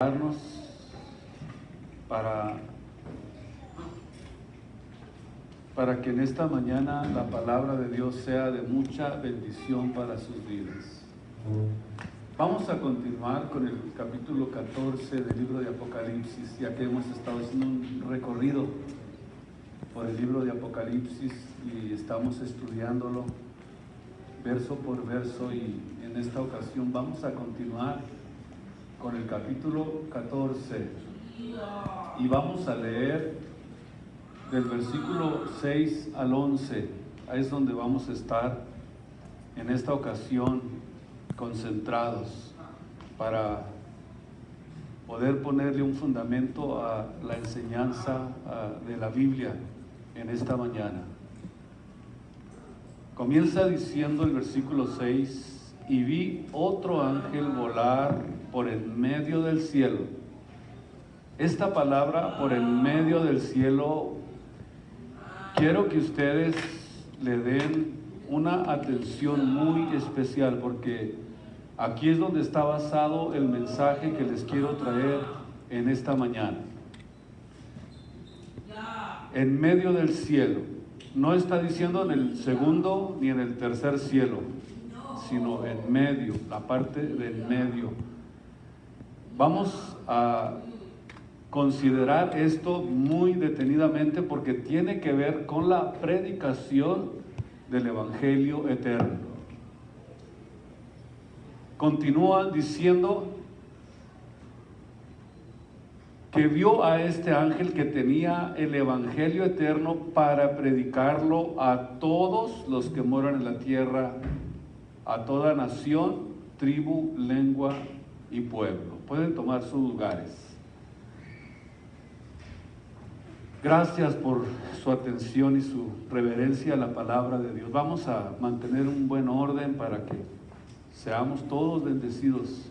darnos para que en esta mañana la palabra de Dios sea de mucha bendición para sus vidas. Vamos a continuar con el capítulo 14 del libro de Apocalipsis, ya que hemos estado haciendo un recorrido por el libro de Apocalipsis y estamos estudiándolo verso por verso, y en esta ocasión vamos a continuar con el capítulo 14 y vamos a leer del versículo 6 al 11. Ahí es donde vamos a estar en esta ocasión concentrados para poder ponerle un fundamento a la enseñanza de la Biblia en esta mañana. Comienza diciendo el versículo 6: y vi otro ángel volar por en medio del cielo. Esta palabra, por en medio del cielo, quiero que ustedes le den una atención muy especial, porque aquí es donde está basado el mensaje que les quiero traer en esta mañana. En medio del cielo. No está diciendo en el segundo ni en el tercer cielo, sino en medio, la parte del medio. Vamos a considerar esto muy detenidamente porque tiene que ver con la predicación del Evangelio eterno. Continúa diciendo que vio a este ángel que tenía el Evangelio eterno para predicarlo a todos los que moran en la tierra, a toda nación, tribu, lengua y pueblo. Pueden tomar sus lugares. Gracias por su atención y su reverencia a la palabra de Dios. Vamos a mantener un buen orden para que seamos todos bendecidos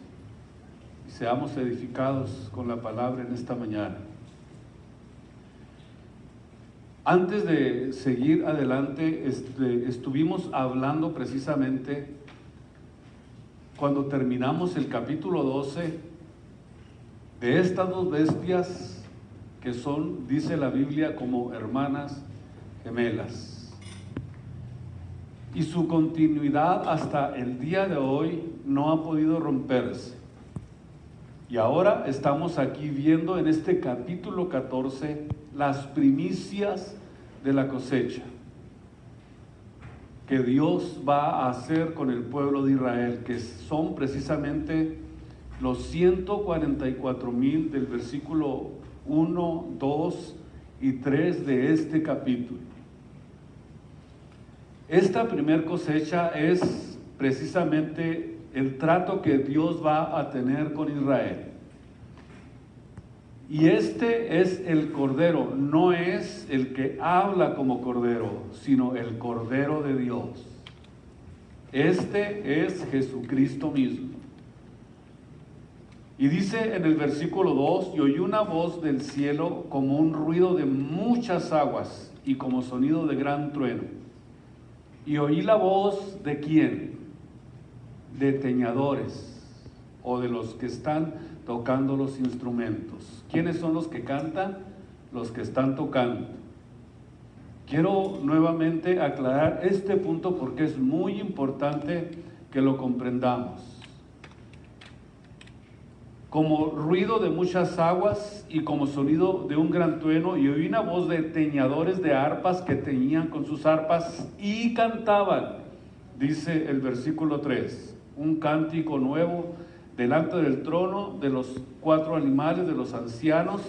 y seamos edificados con la palabra en esta mañana. Antes de seguir adelante, estuvimos hablando precisamente, cuando terminamos el capítulo 12, de estas dos bestias que son, dice la Biblia, como hermanas gemelas. Y su continuidad hasta el día de hoy no ha podido romperse. Y ahora estamos aquí viendo en este capítulo 14 las primicias de la cosecha que Dios va a hacer con el pueblo de Israel, que son precisamente los 144,000 del versículo 1, 2 y 3 de este capítulo. Esta primer cosecha es precisamente el trato que Dios va a tener con Israel. Y este es el Cordero, no es el que habla como Cordero, sino el Cordero de Dios. Este es Jesucristo mismo. Y dice en el versículo 2: y oí una voz del cielo como un ruido de muchas aguas y como sonido de gran trueno. Y oí la voz ¿de quién? De teñadores, o de los que están tocando los instrumentos. ¿Quiénes son los que cantan? Los que están tocando. Quiero nuevamente aclarar este punto porque es muy importante que lo comprendamos. Como ruido de muchas aguas y como sonido de un gran trueno, y oí una voz de teñadores de arpas que teñían con sus arpas y cantaban, dice el versículo 3, un cántico nuevo delante del trono, de los 4 animales, de los ancianos.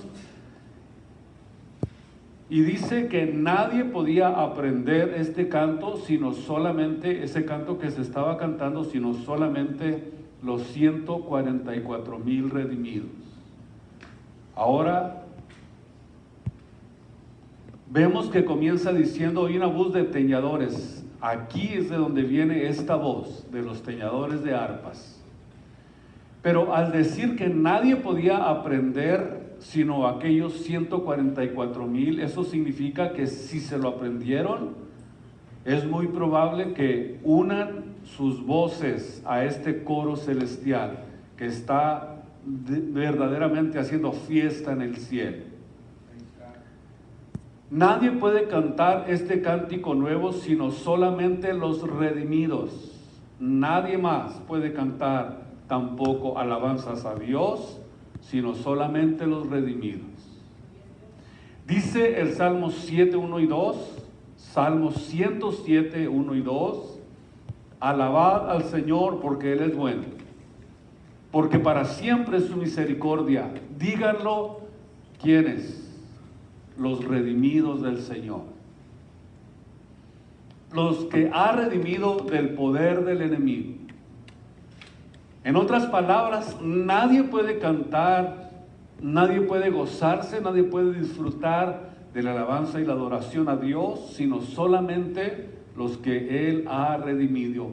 Y dice que nadie podía aprender este canto, sino solamente ese canto que se estaba cantando, sino solamente los 144,000 redimidos. Ahora vemos que comienza diciendo: oí una voz de teñadores. Aquí es de donde viene esta voz de los teñadores de arpas. Pero al decir que nadie podía aprender sino aquellos 144,000, eso significa que si se lo aprendieron, es muy probable que unan sus voces a este coro celestial que está verdaderamente haciendo fiesta en el cielo. Nadie puede cantar este cántico nuevo sino solamente los redimidos. Nadie más puede cantar tampoco alabanzas a Dios sino solamente los redimidos. Dice el Salmo 7, 1 y 2, Salmo 107, 1 y 2, alabad al Señor porque Él es bueno, porque para siempre es su misericordia. Díganlo, ¿quiénes? Los redimidos del Señor. Los que ha redimido del poder del enemigo. En otras palabras, nadie puede cantar, nadie puede gozarse, nadie puede disfrutar de la alabanza y la adoración a Dios, sino solamente los que Él ha redimido.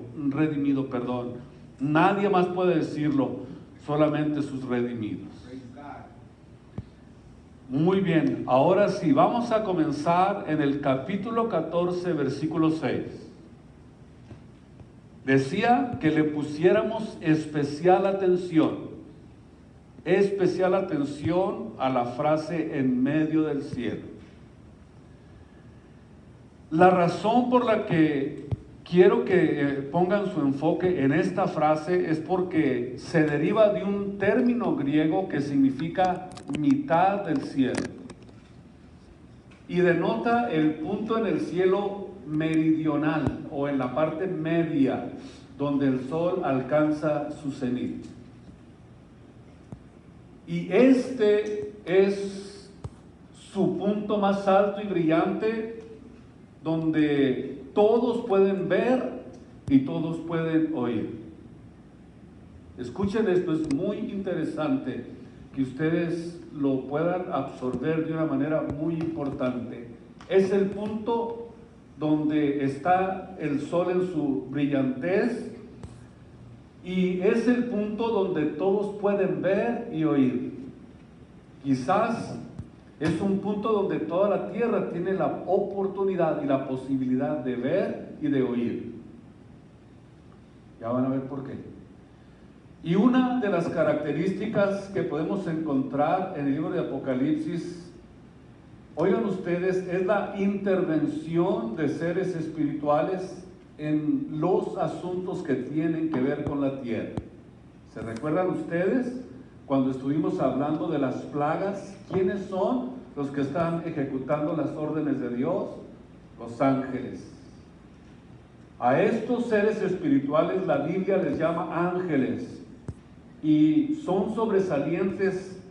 Nadie más puede decirlo, solamente sus redimidos. Muy bien, ahora sí, vamos a comenzar en el capítulo 14, versículo 6. Decía que le pusiéramos especial atención a la frase en medio del cielo. La razón por la que quiero que pongan su enfoque en esta frase es porque se deriva de un término griego que significa mitad del cielo y denota el punto en el cielo meridional o en la parte media donde el sol alcanza su cenit. Y este es su punto más alto y brillante, donde todos pueden ver y todos pueden oír. Escuchen esto, es muy interesante que ustedes lo puedan absorber de una manera muy importante. Es el punto donde está el sol en su brillantez y es el punto donde todos pueden ver y oír. Quizás es un punto donde toda la tierra tiene la oportunidad y la posibilidad de ver y de oír. Ya van a ver por qué. Y una de las características que podemos encontrar en el libro de Apocalipsis, oigan ustedes, es la intervención de seres espirituales en los asuntos que tienen que ver con la tierra. ¿Se recuerdan ustedes cuando estuvimos hablando de las plagas? ¿Quiénes son los que están ejecutando las órdenes de Dios? Los ángeles. A estos seres espirituales la Biblia les llama ángeles y son sobresalientes,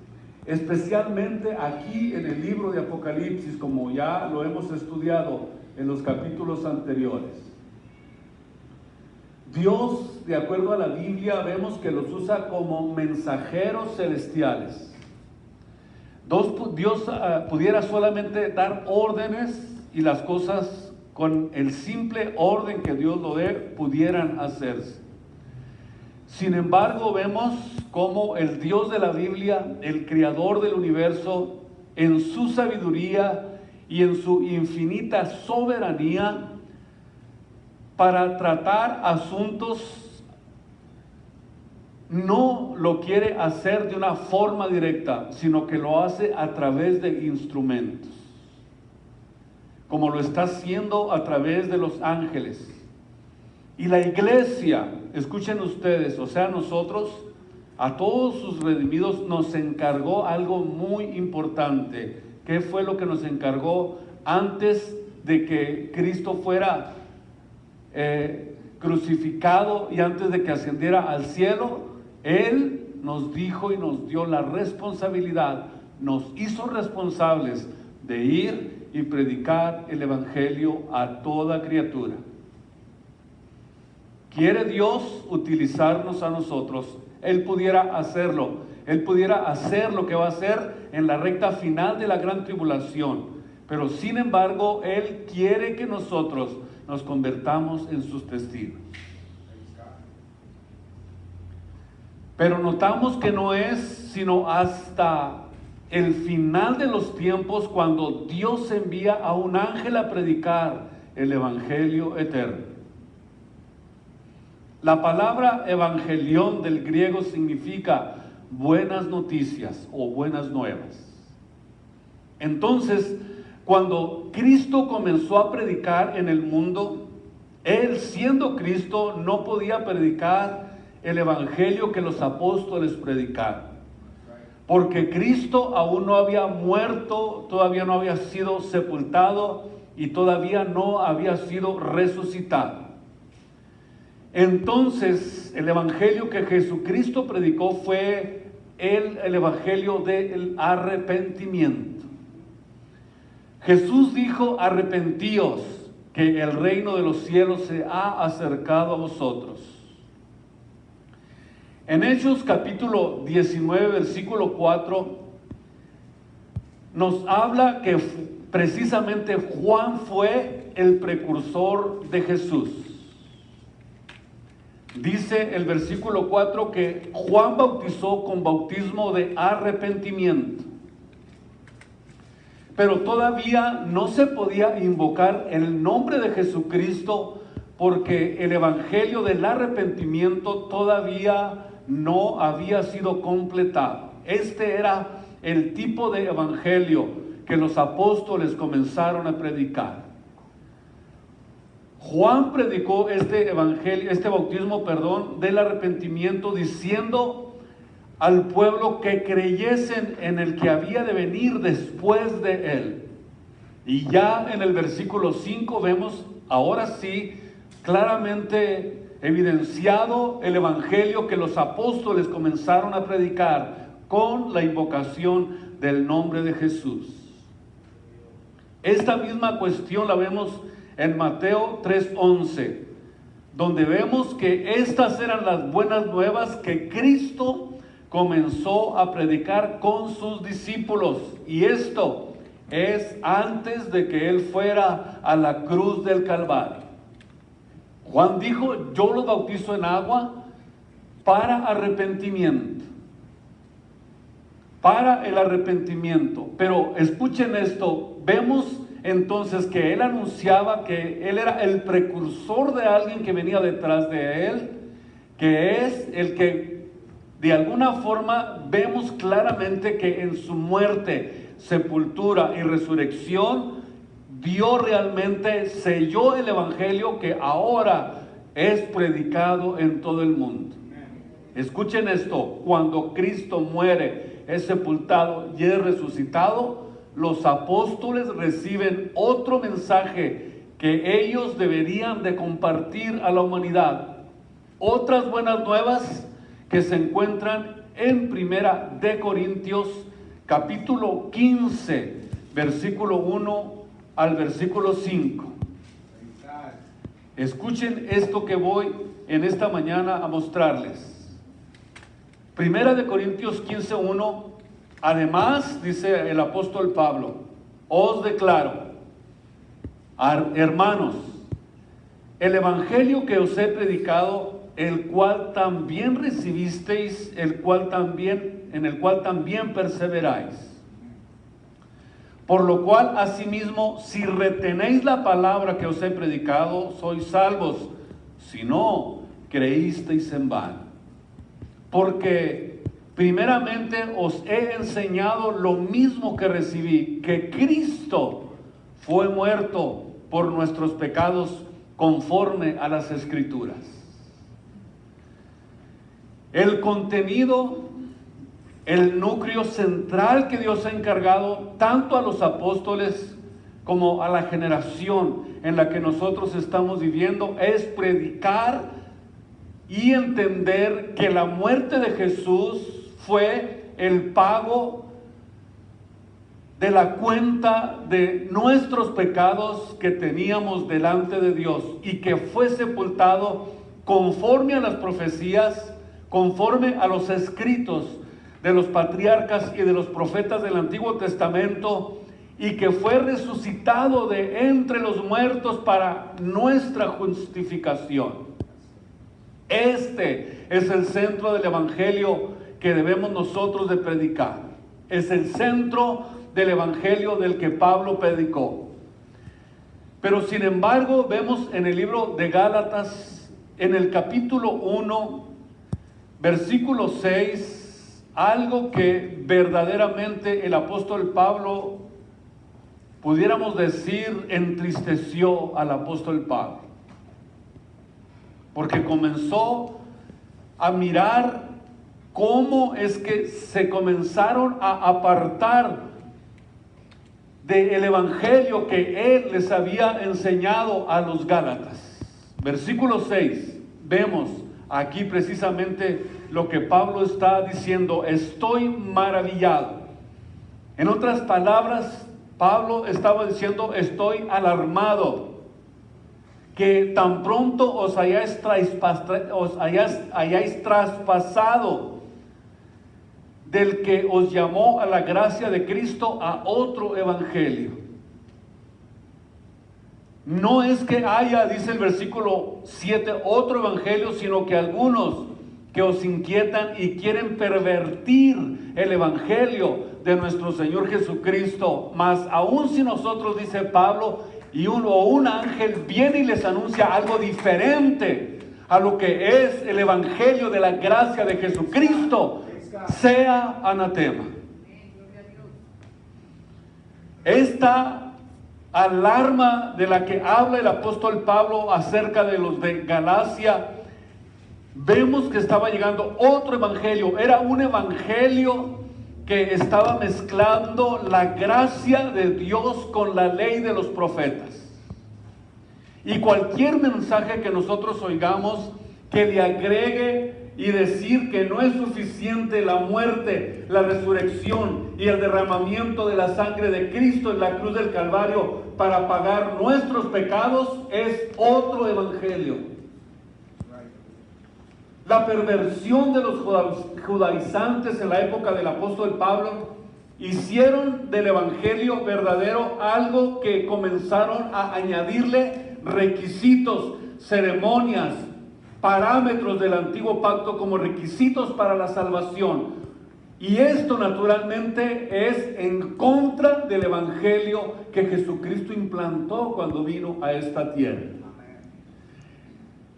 especialmente aquí en el libro de Apocalipsis, como ya lo hemos estudiado en los capítulos anteriores. Dios, de acuerdo a la Biblia, vemos que los usa como mensajeros celestiales. Dios pudiera solamente dar órdenes y las cosas con el simple orden que Dios lo dé pudieran hacerse. Sin embargo, vemos cómo el Dios de la Biblia, el creador del universo, en su sabiduría y en su infinita soberanía, para tratar asuntos, no lo quiere hacer de una forma directa, sino que lo hace a través de instrumentos, como lo está haciendo a través de los ángeles. Y la iglesia, escuchen ustedes, o sea, nosotros, a todos sus redimidos, nos encargó algo muy importante. ¿Qué fue lo que nos encargó antes de que Cristo fuera crucificado y antes de que ascendiera al cielo? Él nos dijo y nos dio la responsabilidad, nos hizo responsables de ir y predicar el evangelio a toda criatura. ¿Quiere Dios utilizarnos a nosotros? Él pudiera hacerlo. Él pudiera hacer lo que va a hacer en la recta final de la gran tribulación. Pero sin embargo, Él quiere que nosotros nos convertamos en sus testigos. Pero notamos que no es sino hasta el final de los tiempos cuando Dios envía a un ángel a predicar el evangelio eterno. La palabra evangelión del griego significa buenas noticias o buenas nuevas. Entonces, cuando Cristo comenzó a predicar en el mundo, Él, siendo Cristo, no podía predicar el evangelio que los apóstoles predicaron, porque Cristo aún no había muerto, todavía no había sido sepultado y todavía no había sido resucitado. Entonces, el evangelio que Jesucristo predicó fue el evangelio del arrepentimiento. Jesús dijo: arrepentíos, que el reino de los cielos se ha acercado a vosotros. En Hechos capítulo 19, versículo 4, nos habla que precisamente Juan fue el precursor de Jesús. Dice el versículo 4 que Juan bautizó con bautismo de arrepentimiento. Pero todavía no se podía invocar el nombre de Jesucristo porque el evangelio del arrepentimiento todavía no había sido completado. Este era el tipo de evangelio que los apóstoles comenzaron a predicar. Juan predicó este bautismo del arrepentimiento, diciendo al pueblo que creyesen en el que había de venir después de él. Y ya en el versículo 5 vemos, ahora sí, claramente evidenciado el evangelio que los apóstoles comenzaron a predicar con la invocación del nombre de Jesús. Esta misma cuestión la vemos en Mateo 3:11, donde vemos que estas eran las buenas nuevas que Cristo comenzó a predicar con sus discípulos, y esto es antes de que Él fuera a la cruz del Calvario. Juan dijo: yo los bautizo en agua para arrepentimiento. Para el arrepentimiento. Pero escuchen esto, vemos entonces que Él anunciaba que Él era el precursor de alguien que venía detrás de Él, que es el que de alguna forma vemos claramente que en su muerte, sepultura y resurrección, Dios realmente selló el evangelio que ahora es predicado en todo el mundo. Escuchen esto: cuando Cristo muere, es sepultado y es resucitado, los apóstoles reciben otro mensaje que ellos deberían de compartir a la humanidad. Otras buenas nuevas que se encuentran en Primera de Corintios capítulo 15, versículo 1 al versículo 5. Escuchen esto que voy en esta mañana a mostrarles. Primera de Corintios 15, 1. Además, dice el apóstol Pablo, os declaro, hermanos, el evangelio que os he predicado, el cual también recibisteis, en el cual también perseveráis. Por lo cual, asimismo, si retenéis la palabra que os he predicado, sois salvos. Si no, creísteis en vano. Porque primeramente os he enseñado lo mismo que recibí, que Cristo fue muerto por nuestros pecados conforme a las Escrituras. El contenido, el núcleo central que Dios ha encargado tanto a los apóstoles como a la generación en la que nosotros estamos viviendo es predicar y entender que la muerte de Jesús fue el pago de la cuenta de nuestros pecados que teníamos delante de Dios, y que fue sepultado conforme a las profecías, conforme a los escritos de los patriarcas y de los profetas del Antiguo Testamento, y que fue resucitado de entre los muertos para nuestra justificación. Este es el centro del evangelio que debemos nosotros de predicar. Es el centro del evangelio del que Pablo predicó. Pero sin embargo, vemos en el libro de Gálatas, en el capítulo 1, versículo 6, algo que verdaderamente el apóstol Pablo, pudiéramos decir, entristeció al apóstol Pablo. Porque comenzó a mirar cómo es que se comenzaron a apartar del evangelio que él les había enseñado a los Gálatas. Versículo 6, vemos aquí precisamente lo que Pablo está diciendo: estoy maravillado. En otras palabras, Pablo estaba diciendo: estoy alarmado, que tan pronto os hayáis traspasado del que os llamó a la gracia de Cristo a otro evangelio. No es que haya, dice el versículo 7, otro evangelio, sino que algunos que os inquietan y quieren pervertir el evangelio de nuestro Señor Jesucristo. Mas aún si nosotros, dice Pablo, y un ángel viene y les anuncia algo diferente a lo que es el evangelio de la gracia de Jesucristo, sea anatema. Esta alarma de la que habla el apóstol Pablo acerca de los de Galacia, vemos que estaba llegando otro evangelio. Era un evangelio que estaba mezclando la gracia de Dios con la ley de los profetas. Y cualquier mensaje que nosotros oigamos que le agregue y decir que no es suficiente la muerte, la resurrección y el derramamiento de la sangre de Cristo en la cruz del Calvario para pagar nuestros pecados, es otro evangelio. La perversión de los judaizantes en la época del apóstol Pablo hicieron del evangelio verdadero algo que comenzaron a añadirle requisitos, ceremonias, parámetros del antiguo pacto como requisitos para la salvación. Y esto naturalmente es en contra del evangelio que Jesucristo implantó cuando vino a esta tierra.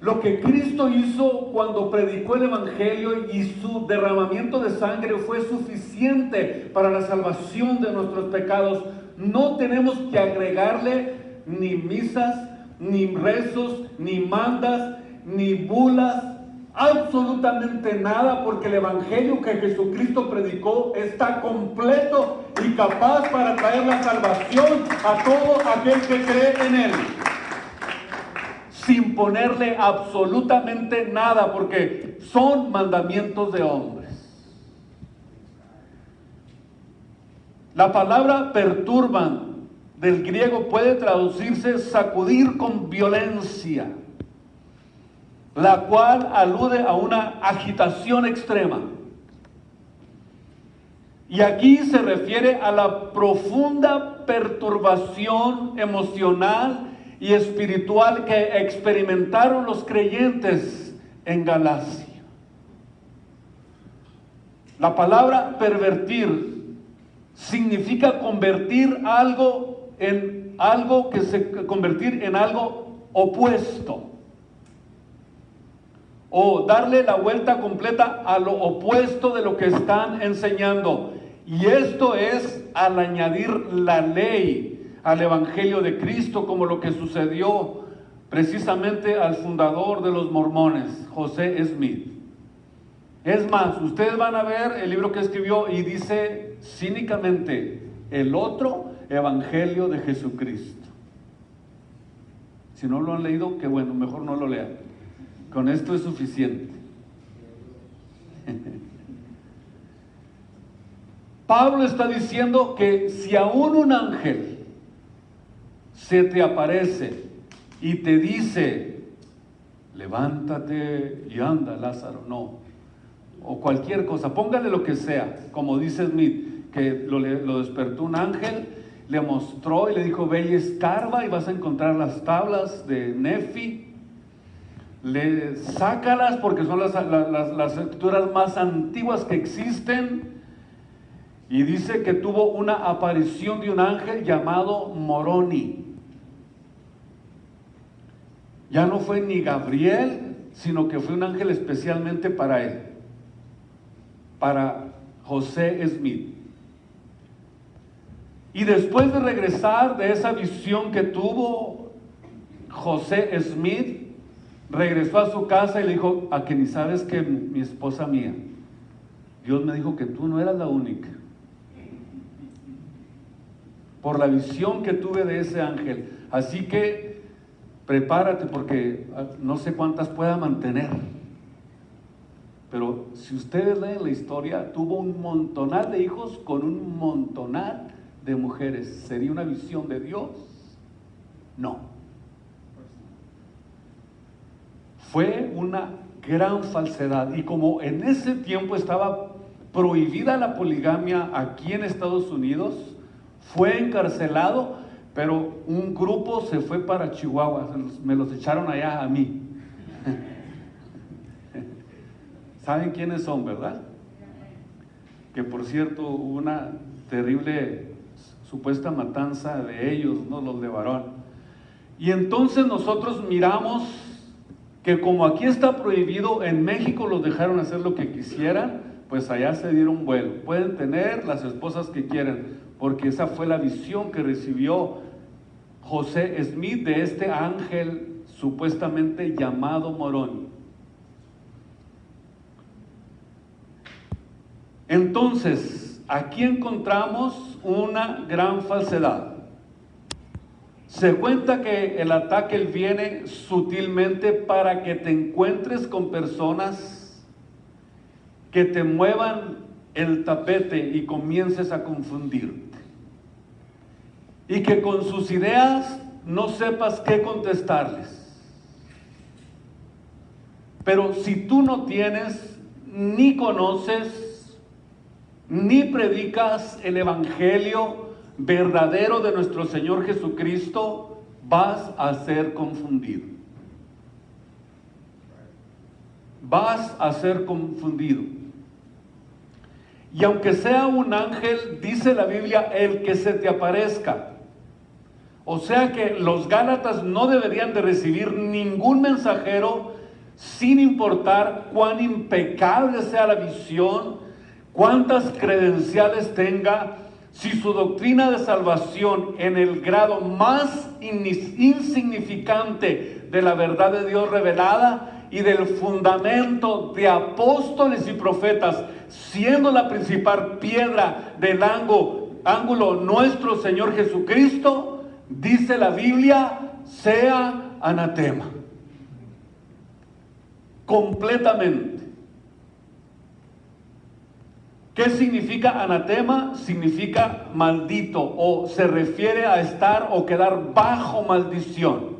Lo que Cristo hizo cuando predicó el evangelio y su derramamiento de sangre fue suficiente para la salvación de nuestros pecados. No tenemos que agregarle ni misas, ni rezos, ni mandas, ni bulas, absolutamente nada, porque el evangelio que Jesucristo predicó está completo y capaz para traer la salvación a todo aquel que cree en él, sin ponerle absolutamente nada, porque son mandamientos de hombres. La palabra perturban del griego puede traducirse sacudir con violencia, la cual alude a una agitación extrema. Y aquí se refiere a la profunda perturbación emocional y espiritual que experimentaron los creyentes en Galacia. La palabra pervertir significa convertir algo en algo convertir en algo opuesto, o darle la vuelta completa a lo opuesto de lo que están enseñando. Y esto es al añadir la ley al evangelio de Cristo, como lo que sucedió precisamente al fundador de los mormones, José Smith. Es más, ustedes van a ver el libro que escribió y dice cínicamente: el otro evangelio de Jesucristo. Si no lo han leído, qué bueno, mejor no lo lean. Con esto es suficiente. Pablo está diciendo que si aún un ángel se te aparece y te dice: levántate y anda, Lázaro, no, o cualquier cosa, póngale lo que sea, como dice Smith, que lo despertó un ángel, le mostró y le dijo: ve y escarba y vas a encontrar las tablas de Nefi, sácalas porque son las escrituras más antiguas que existen. Y dice que tuvo una aparición de un ángel llamado Moroni. Ya no fue ni Gabriel, sino que fue un ángel especialmente para él, para José Smith. Y después de regresar de esa visión que tuvo José Smith, regresó a su casa y le dijo: a que ni sabes que mi esposa mía, Dios me dijo que tú no eras la única. Por la visión que tuve de ese ángel. Así que prepárate, porque no sé cuántas pueda mantener. Pero si ustedes leen la historia, tuvo un montonal de hijos con un montonal de mujeres. ¿Sería una visión de Dios? No. Fue una gran falsedad. Y como en ese tiempo estaba prohibida la poligamia aquí en Estados Unidos, fue encarcelado, pero un grupo se fue para Chihuahua, me los echaron allá a mí. ¿Saben quiénes son, verdad? Que por cierto, hubo una terrible supuesta matanza de ellos, ¿no? Los de Varón. Y entonces nosotros miramos que como aquí está prohibido, en México los dejaron hacer lo que quisieran, pues allá se dieron vuelo. Pueden tener las esposas que quieran, porque esa fue la visión que recibió José Smith de este ángel supuestamente llamado Moroni. Entonces, aquí encontramos una gran falsedad. Se cuenta que el ataque viene sutilmente para que te encuentres con personas que te muevan el tapete y comiences a confundirte. Y que con sus ideas no sepas qué contestarles. Pero si tú no tienes, ni conoces, ni predicas el evangelio verdadero de nuestro Señor Jesucristo, vas a ser confundido. Vas a ser confundido. Y aunque sea un ángel, dice la Biblia, el que se te aparezca. O sea que los Gálatas no deberían de recibir ningún mensajero, sin importar cuán impecable sea la visión, cuántas credenciales tenga, si su doctrina de salvación en el grado más insignificante de la verdad de Dios revelada y del fundamento de apóstoles y profetas, siendo la principal piedra del ángulo nuestro Señor Jesucristo, dice la Biblia, sea anatema. Completamente. ¿Qué significa anatema? Significa maldito, o se refiere a estar o quedar bajo maldición.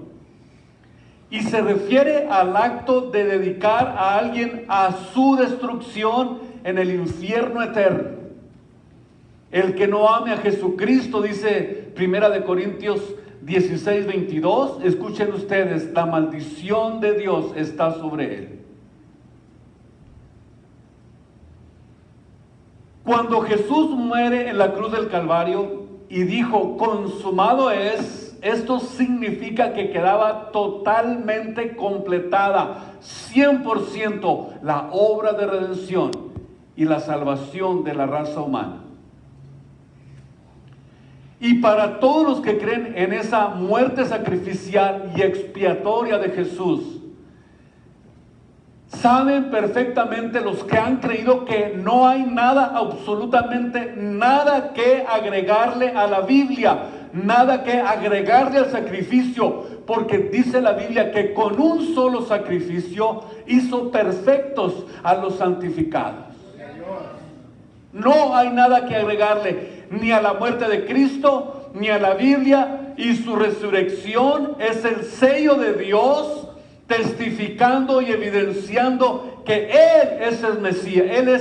Y se refiere al acto de dedicar a alguien a su destrucción en el infierno eterno. El que no ame a Jesucristo, dice 1 Corintios 16, 22, escuchen ustedes, la maldición de Dios está sobre él. Cuando Jesús muere en la cruz del Calvario y dijo, consumado es, esto significa que quedaba totalmente completada, 100% la obra de redención y la salvación de la raza humana. Y para todos los que creen en esa muerte sacrificial y expiatoria de Jesús, saben perfectamente los que han creído que no hay nada, absolutamente nada que agregarle a la Biblia, nada que agregarle al sacrificio, porque dice la Biblia que con un solo sacrificio hizo perfectos a los santificados. No hay nada que agregarle ni a la muerte de Cristo, ni a la Biblia, y su resurrección es el sello de Dios, testificando y evidenciando que Él es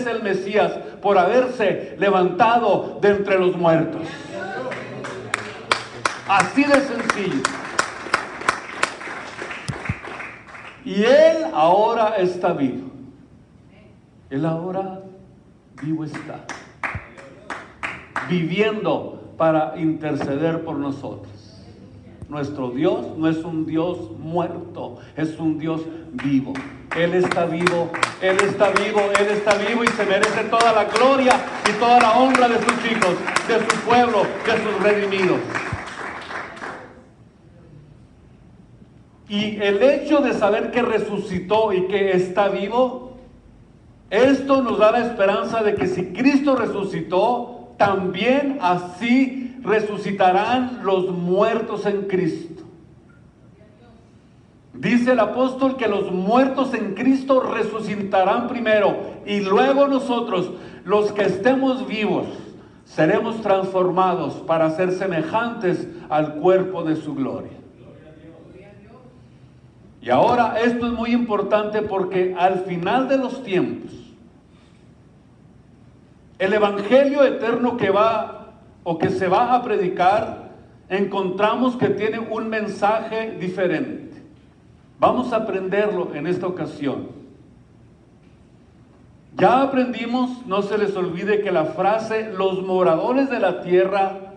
el Mesías por haberse levantado de entre los muertos. Así de sencillo. Y Él ahora está vivo. Él ahora vivo está, viviendo para interceder por nosotros. Nuestro Dios no es un Dios muerto, es un Dios vivo. Él está vivo, Él está vivo, Él está vivo y se merece toda la gloria y toda la honra de sus hijos, de su pueblo, de sus redimidos. Y el hecho de saber que resucitó y que está vivo, esto nos da la esperanza de que si Cristo resucitó, también así resucitarán los muertos en Cristo. Dice el apóstol que los muertos en Cristo resucitarán primero y luego nosotros, los que estemos vivos, seremos transformados para ser semejantes al cuerpo de su gloria. Y ahora esto es muy importante porque al final de los tiempos, el evangelio eterno que se va a predicar, encontramos que tiene un mensaje diferente. Vamos a aprenderlo en esta ocasión. Ya aprendimos, no se les olvide que la frase los moradores de la tierra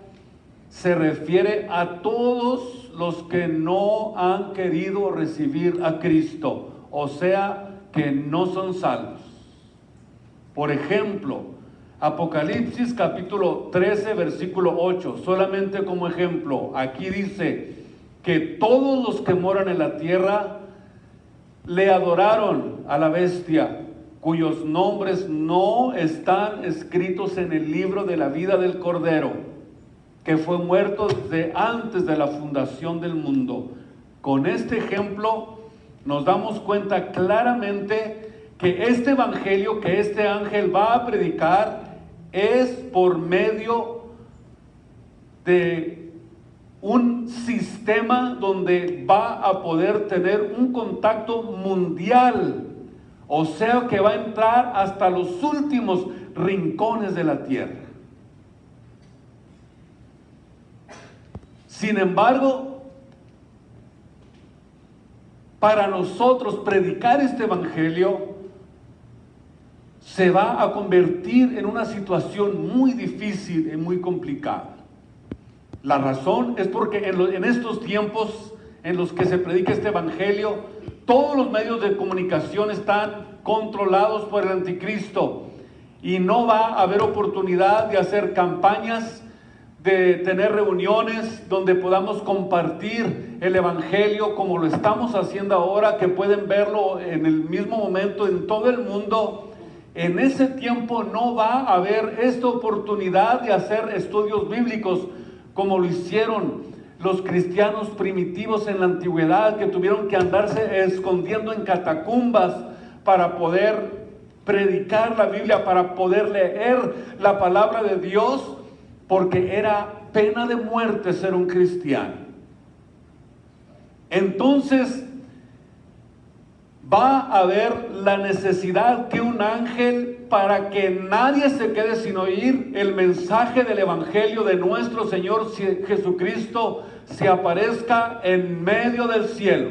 se refiere a todos los que no han querido recibir a Cristo, o sea, que no son salvos. Por ejemplo, Apocalipsis capítulo 13, versículo 8, solamente como ejemplo, aquí dice que todos los que moran en la tierra le adoraron a la bestia, cuyos nombres no están escritos en el libro de la vida del Cordero, que fue muerto desde antes de la fundación del mundo. Con este ejemplo nos damos cuenta claramente que este evangelio que este ángel va a predicar es por medio de un sistema donde va a poder tener un contacto mundial, o sea que va a entrar hasta los últimos rincones de la tierra. Sin embargo, para nosotros predicar este evangelio se va a convertir en una situación muy difícil y muy complicada. La razón es porque en estos tiempos en los que se predica este evangelio, todos los medios de comunicación están controlados por el anticristo y no va a haber oportunidad de hacer campañas, de tener reuniones donde podamos compartir el evangelio como lo estamos haciendo ahora, que pueden verlo en el mismo momento en todo el mundo. En ese tiempo no va a haber esta oportunidad de hacer estudios bíblicos como lo hicieron los cristianos primitivos en la antigüedad, que tuvieron que andarse escondiendo en catacumbas para poder predicar la Biblia, para poder leer la palabra de Dios, porque era pena de muerte ser un cristiano. Entonces va a haber la necesidad que un ángel, para que nadie se quede sin oír el mensaje del evangelio de nuestro Señor Jesucristo, se aparezca en medio del cielo.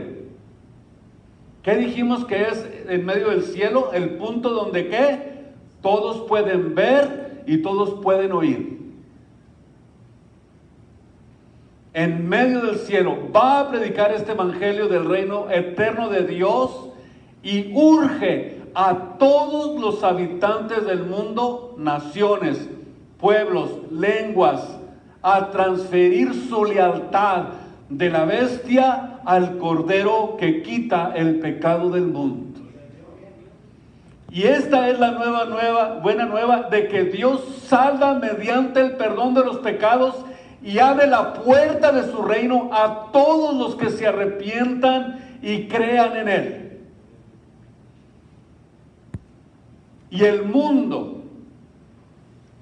¿Qué dijimos que es en medio del cielo? El punto donde ¿qué? Todos pueden ver y todos pueden oír. En medio del cielo va a predicar este evangelio del reino eterno de Dios y urge a todos los habitantes del mundo, naciones, pueblos, lenguas, a transferir su lealtad de la bestia al Cordero que quita el pecado del mundo. Y esta es la buena nueva de que Dios salva mediante el perdón de los pecados y abre la puerta de su reino a todos los que se arrepientan y crean en Él. Y el mundo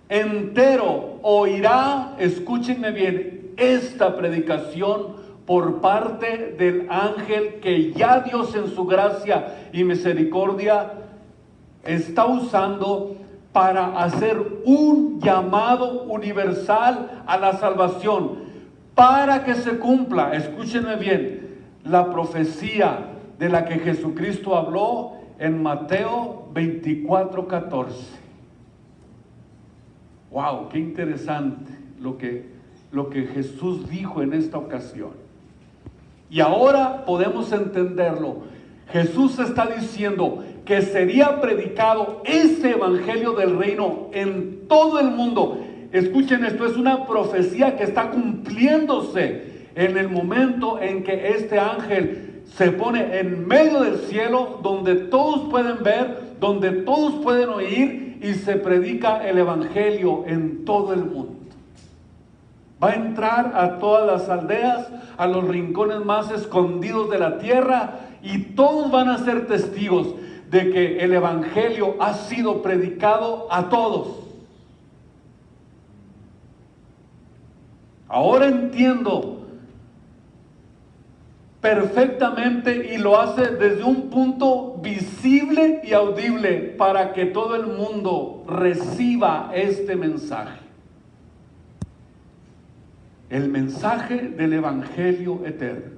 entero oirá, escúchenme bien, esta predicación por parte del ángel que ya Dios en su gracia y misericordia está usando para hacer un llamado universal a la salvación, para que se cumpla, escúchenme bien, la profecía de la que Jesucristo habló en Mateo 24:14. Wow, qué interesante lo que Jesús dijo en esta ocasión. Y ahora podemos entenderlo. Jesús está diciendo que sería predicado este evangelio del reino en en todo el mundo. Escuchen esto, es una profecía que está cumpliéndose en el momento en que este ángel se pone en medio del cielo, donde todos pueden ver, donde todos pueden oír, y se predica el evangelio en todo el mundo. Va a entrar a todas las aldeas, a los rincones más escondidos de la tierra, y todos van a ser testigos de que el evangelio ha sido predicado a todos. Ahora entiendo perfectamente, y lo hace desde un punto visible y audible para que todo el mundo reciba este mensaje. El mensaje del evangelio eterno.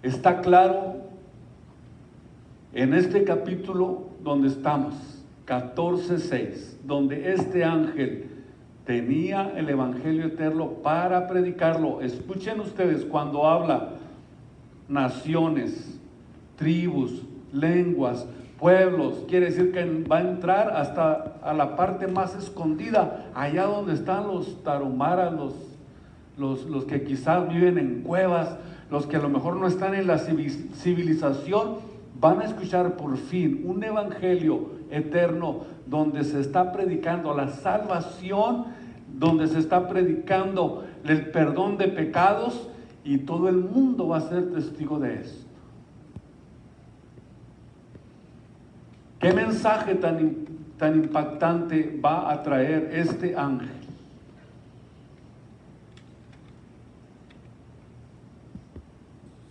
Está claro en este capítulo donde estamos, 14:6, donde este ángel tenía el evangelio eterno para predicarlo. Escuchen ustedes cuando habla naciones, tribus, lenguas, pueblos, quiere decir que va a entrar hasta a la parte más escondida, allá donde están los tarumaras, los que quizás viven en cuevas, los que a lo mejor no están en la civilización, van a escuchar por fin un evangelio eterno donde se está predicando la salvación, donde se está predicando el perdón de pecados, y todo el mundo va a ser testigo de esto. ¿Qué mensaje tan impactante va a traer este ángel?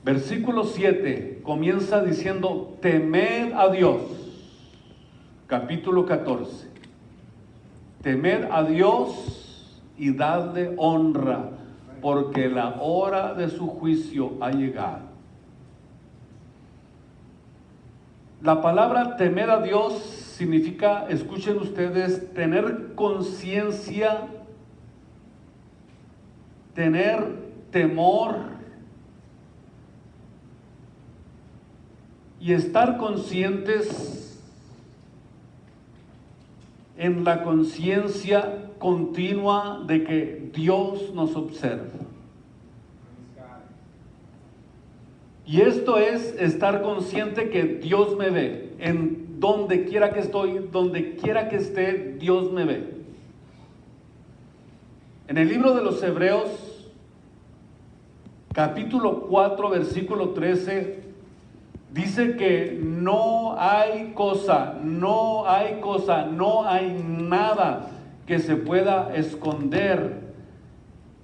Versículo 7 comienza diciendo: temed a Dios. Capítulo 14. Temed a Dios y dadle honra, porque la hora de su juicio ha llegado. La palabra temer a Dios significa, escuchen ustedes, tener conciencia, tener temor y estar conscientes en la conciencia continua de que Dios nos observa. Y esto es estar consciente que Dios me ve. En donde quiera que estoy, donde quiera que esté, Dios me ve. En el libro de los Hebreos, capítulo 4, versículo 13, dice que no hay nada que se pueda esconder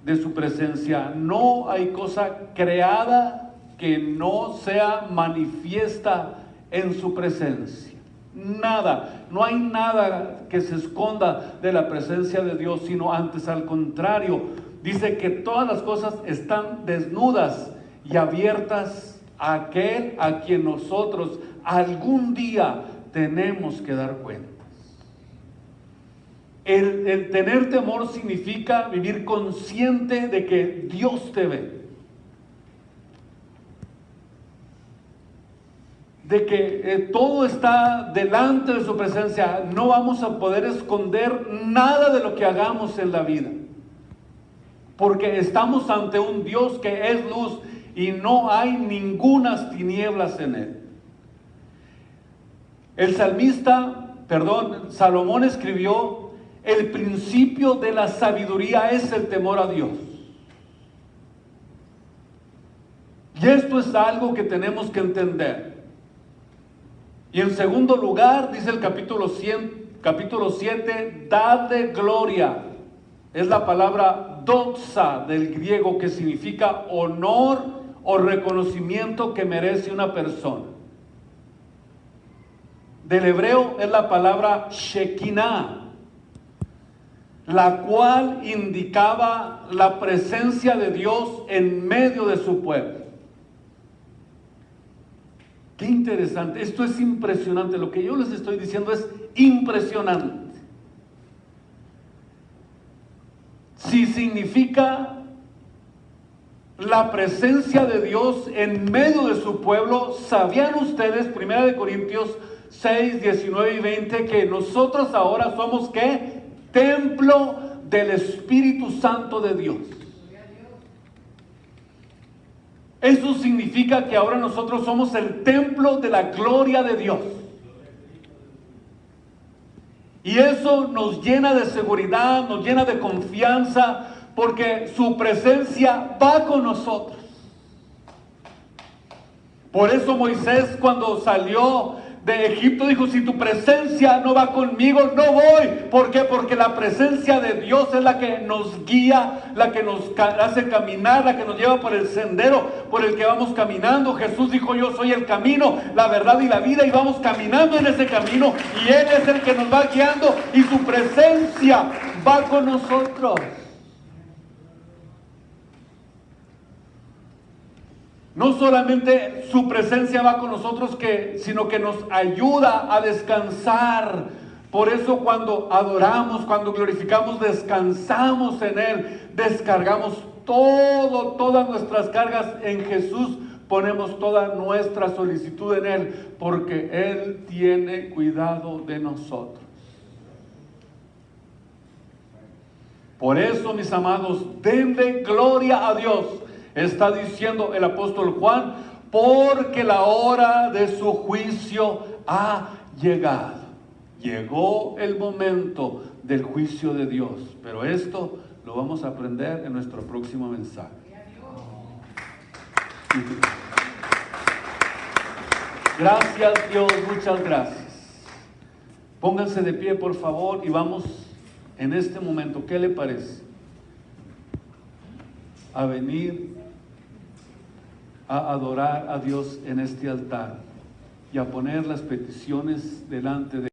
de su presencia. No hay cosa creada que no sea manifiesta en su presencia. Nada, no hay nada que se esconda de la presencia de Dios, sino antes al contrario. Dice que todas las cosas están desnudas y abiertas a aquel a quien nosotros algún día tenemos que dar cuentas. El tener temor significa vivir consciente de que Dios te ve, de que todo está delante de su presencia. No vamos a poder esconder nada de lo que hagamos en la vida, porque estamos ante un Dios que es luz y no hay ningunas tinieblas en él. Salomón escribió: el principio de la sabiduría es el temor a Dios. Y esto es algo que tenemos que entender. Y en segundo lugar, dice el capítulo 7, dadle gloria. Es la palabra doxa del griego, que significa honor o reconocimiento que merece una persona. Del hebreo es la palabra shekinah, la cual indicaba la presencia de Dios en medio de su pueblo. Qué interesante, esto es impresionante, lo que yo les estoy diciendo es impresionante. Si significa la presencia de Dios en medio de su pueblo. ¿Sabían ustedes, 1 Corintios 6, 19 y 20, que nosotros ahora somos ¿qué? Templo del Espíritu Santo de Dios? Eso significa que ahora nosotros somos el templo de la gloria de Dios. Y eso nos llena de seguridad, nos llena de confianza, porque su presencia va con nosotros. Por eso Moisés, cuando salió de Egipto, dijo: si tu presencia no va conmigo, no voy. ¿Por qué? Porque la presencia de Dios es la que nos guía, la que nos hace caminar, la que nos lleva por el sendero por el que vamos caminando. Jesús dijo: yo soy el camino, la verdad y la vida, y vamos caminando en ese camino, y Él es el que nos va guiando, y su presencia va con nosotros. No solamente su presencia va con nosotros, sino que nos ayuda a descansar. Por eso cuando adoramos, cuando glorificamos, descansamos en Él. Descargamos todas nuestras cargas en Jesús. Ponemos toda nuestra solicitud en Él, porque Él tiene cuidado de nosotros. Por eso, mis amados, denle gloria a Dios. Está diciendo el apóstol Juan, porque la hora de su juicio ha llegado. Llegó el momento del juicio de Dios. Pero esto lo vamos a aprender en nuestro próximo mensaje. Gracias, Dios, muchas gracias. Pónganse de pie, por favor, y vamos en este momento, ¿qué le parece? A venir a adorar a Dios en este altar y a poner las peticiones delante de